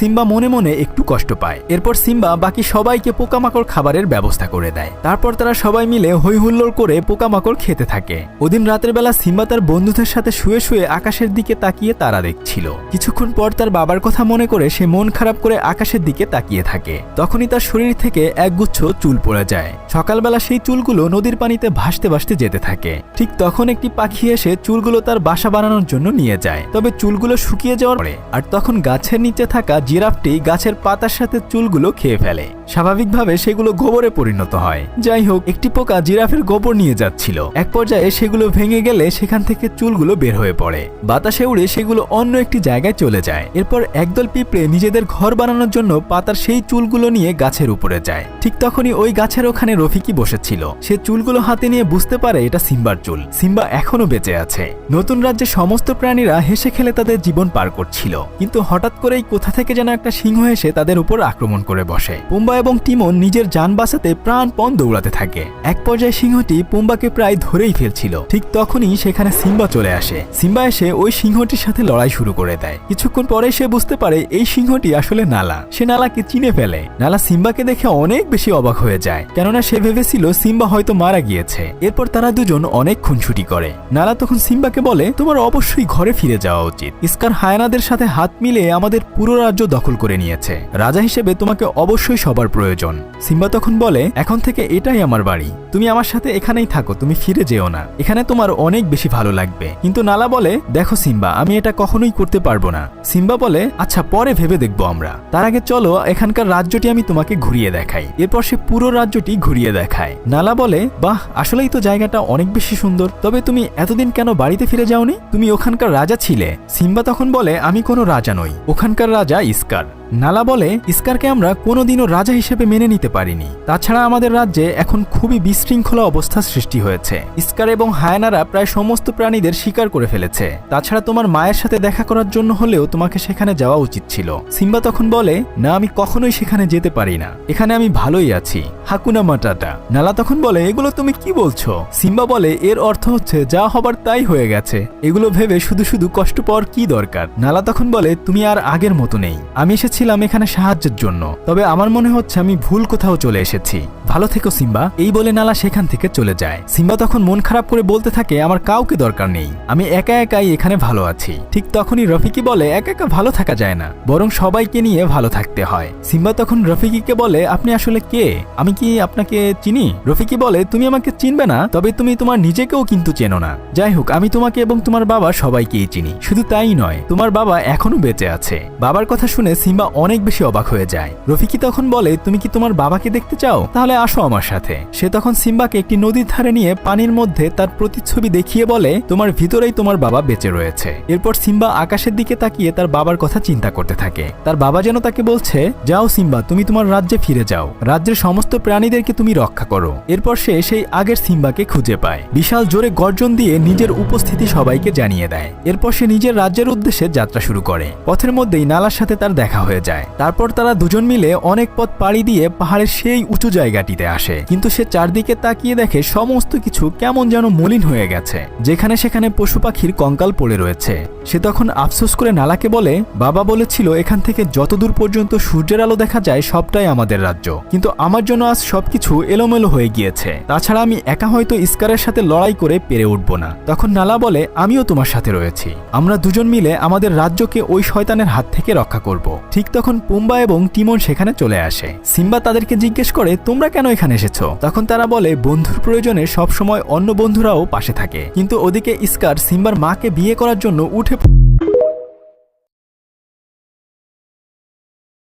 Simba মনে মনে একটু কষ্ট পায়। এরপর সিম্বা বাকি সবাইকে পোকামাকড় খাবারের ব্যবস্থা করে দেয়। তারপর তারা সবাই মিলে হই হুল্লোড় করে পোকামাকড় খেতে থাকে। ওদিন রাতের বেলা সিম্বা তার বন্ধুদের সাথে শুয়ে শুয়ে আকাশের দিকে তাকিয়ে তারা দেখছিল। কিছুক্ষণ পর তার বাবার কথা মনে করে সে মন খারাপ করে আকাশের দিকে তাকিয়ে থাকে। তখনই তার শরীর থেকে একগুচ্ছ চুল পড়ে যায়। সকালবেলা সেই চুলগুলো নদীর পানিতে ভাসতে ভাসতে যেতে থাকে। ঠিক তখন একটি পাখি এসে চুলগুলো তার বাসা বানানোর জন্য নিয়ে যায়। তবে চুলগুলো শুকিয়ে যাওয়ার পরে আর তখন গাছের নিচে থাকা জিরাফটি গাছের পাতার সাথে চুলগুলো খেয়ে ফেলে। স্বাভাবিকভাবে সেগুলো গোবরে পরিণত হয়। যাই হোক, একটি পোকা জিরাফের গোবর নিয়ে যাচ্ছিল। এক পর্যায়ে সেগুলো ভেঙে গেলে সেখান থেকে চুলগুলো বের হয়ে পড়ে। বাতাসে উড়ে সেগুলো অন্য একটি জায়গায় চলে যায়। এরপর একদল পিঁপড়ে নিজেদের ঘর বানানোর জন্য পাতার সেই চুলগুলো নিয়ে গাছের উপরে যায়। ঠিক তখনই ওই গাছের ওখানে রফিকি বসেছিল। সে চুলগুলো হাতে নিয়ে বুঝতে পারে এটা সিম্বার চুল। সিম্বা এখনো বেঁচে আছে। নতুন রাজ্যে সমস্ত প্রাণীরা হেসে খেলে তাদের জীবন পার করছিল, কিন্তু হঠাৎ করেই কোথা থেকে যেন একটা সিংহ এসে তাদের উপর আক্রমণ করে বসে। পুম্বা এবং টিমন নিজের জান বাঁচাতে প্রাণপণ দৌড়াতে থাকে। এক পর্যায়ে সিংহটি পুম্বাকে প্রায় ধরেই ফেলছিল। ঠিক তখনই সেখানে সিম্বা চলে আসে। সিম্বা এসে ওই সিংহটির সাথে লড়াই শুরু করে দেয়। কিছুক্ষণ পরে সে বুঝতে পারে এই সিংহটি আসলে নালা। সে নালাকে চিনে ফেলে। নালা সিম্বাকে দেখে অনেক বেশি অবাক হয়ে যায়, কেননা সে ভেবেছিল সিম্বা হয়তো মারা গিয়েছে। এরপর তারা দুজন অনেক খুনসুটি করে। নালা তখন সিম্বাকে বলে, তোমার অবশ্যই ঘরে ফিরে যাওয়া উচিত। ইস্কার হায়ানাদের সাথে হাত মিলিয়ে আমাদের পুরো রাজ্য দখল করে নিয়েছে। রাজা হিসেবে তোমাকে অবশ্যই সবার প্রয়োজন। সিম্বা তখন বলে, এখন থেকে এটাই আমার বাড়ি, তুমি আমার সাথে এখানেই থাকো, তুমি ফিরে যেও না, এখানে তোমার অনেক বেশি ভালো লাগবে। কিন্তু নালা বলে, দেখো সিম্বা, আমি এটা কখনোই করতে পারবো না। সিম্বা বলে, আচ্ছা পরে ভেবে দেখবো আমরা, তার আগে চলো এখানকার রাজ্যটি আমি তোমাকে ঘুরিয়ে দেখাই। এরপর সে পুরো রাজ্যটি ঘুরিয়ে দেখায়। নালা বলে, বাহ, আসলেই তো জায়গাটা অনেক বেশি সুন্দর, তবে তুমি এতদিন কেন বাড়িতে ফিরে যাওনি? তুমি ওখানকার রাজা ছিলে। সিম্বা তখন বলে, আমি কোনো রাজা নই, ওখানকার রাজা ইস্কার। নালা বলে, ইস্কারকে আমরা কোনোদিনও রাজা হিসেবে মেনে নিতে পারিনি। তাছাড়া আমাদের রাজ্যে এখন খুবই বিশৃঙ্খলা অবস্থা সৃষ্টি হয়েছে। ইস্কার এবং হায়ানারা প্রায় সমস্ত প্রাণীদের শিকার করে ফেলেছে। তাছাড়া তোমার মায়ের সাথে দেখা করার জন্য হলেও তোমাকে সেখানে যাওয়া উচিত ছিল। সিম্বা তখন বলে, না, আমি কখনোই সেখানে যেতে পারি না, এখানে আমি ভালোই আছি, হাকুনা মাটাটা। নালা তখন বলে, এগুলো তুমি কি বলছো? সিম্বা বলে, এর অর্থ হচ্ছে যা হবার তাই হয়ে গেছে, এগুলো ভেবে শুধু শুধু কষ্ট পাওয়ার কি দরকার? নালা তখন বলে, তুমি আর আগের মতো নেই, আমি এসেছিলাম এখানে সাহায্যের জন্য, তবে আমার মনে হচ্ছে আমি ভুল কোথাও চলে এসেছি, ভালো থেকো সিম্বা। এই বলে নালা সেখান থেকে চলে যায়। সিম্বা তখন মন খারাপ করে বলতে থাকে, আমার কাউকে দরকার নেই, আমি একা একাই এখানে ভালো আছি। ঠিক তখনই রফিকি বলে, একা একা ভালো থাকা যায় না, বরং সবাইকে নিয়ে ভালো থাকতে হয়। সিম্বা তখন রফিকিকে বলে, আপনি আসলে কে? আমি কি আপনাকে চিনি? রফিকি বলে, তুমি আমাকে চিনবে না, তবে তুমি তোমার নিজেকেও কিন্তু চেনো না। যাই হোক, আমি তোমাকে এবং তোমার বাবা সবাইকেই চিনি। শুধু তাই নয়, তোমার বাবা এখনো বেঁচে আছে। বাবার কথা শুনে সিম্বা অনেক বেশি অবাক হয়ে যায়। রফিকি তখন বলে, তুমি কি তোমার বাবাকে দেখতে চাও? তাহলে আসো আমার সাথে। সে তখন সিম্বাকে একটি নদীর ধারে নিয়ে পানির মধ্যে তার প্রতিচ্ছবি দেখিয়ে বলে, তোমার ভিতরেই তোমার বাবা বেঁচে রয়েছে। এরপর সিম্বা আকাশের দিকে তাকিয়ে তার বাবার কথা চিন্তা করতে থাকে। তার বাবা যেন তাকে বলছে, যাও সিম্বা, তুমি তোমার রাজ্যে ফিরে যাও, রাজ্যের সমস্ত প্রাণীদেরকে তুমি রক্ষা করো। এরপর সে সেই আগের সিম্বাকে খুঁজে পায়। বিশাল জোরে গর্জন দিয়ে নিজের উপস্থিতি সবাইকে জানিয়ে দেয়। এরপর সে নিজের রাজ্যের উদ্দেশ্যে যাত্রা শুরু করে। পথের মধ্যেই নালার সাথে তার দেখা হয়ে যায়। তারপর তারা দুজন মিলে অনেক পথ পাড়ি দিয়ে পাহাড়ের সেই উঁচু জায়গাটিতে আসে। কিন্তু সে চারদিকে তাকিয়ে দেখে সমস্ত কিছু কেমন যেন মলিন হয়ে গেছে। যেখানে সেখানে পশু পাখির কঙ্কাল পড়ে রয়েছে। সে তখন আফসোস করে নালাকে বলে, বাবা বলেছিল এখান থেকে যতদূর পর্যন্ত সূর্যের আলো দেখা যায় সবটাই আমাদের রাজ্য, কিন্তু আমার জন্য আজ সবকিছু এলোমেলো হয়ে গিয়েছে। তাছাড়া আমি একা হয়তো ইস্কারের সাথে লড়াই করে পেরে উঠব না। তখন নালা বলে, আমিও তোমার সাথে রয়েছি, আমরা দুজন মিলে আমাদের রাজ্যকে ওই শয়তানের হাত থেকে রক্ষা করব। ঠিক তখন পুম্বা এবং টিমন সেখানে চলে আসে। সিম্বা তাদেরকে জিজ্ঞেস করে, তোমরা কেন এখানে এসেছো? তখন তারা বলে, বন্ধুর প্রয়োজনে সবসময় অন্য বন্ধুরাও পাশে থাকে, কিন্তু ওদিকে ইস্কার সিম্বার মাকে বিয়ে করার জন্য উঠে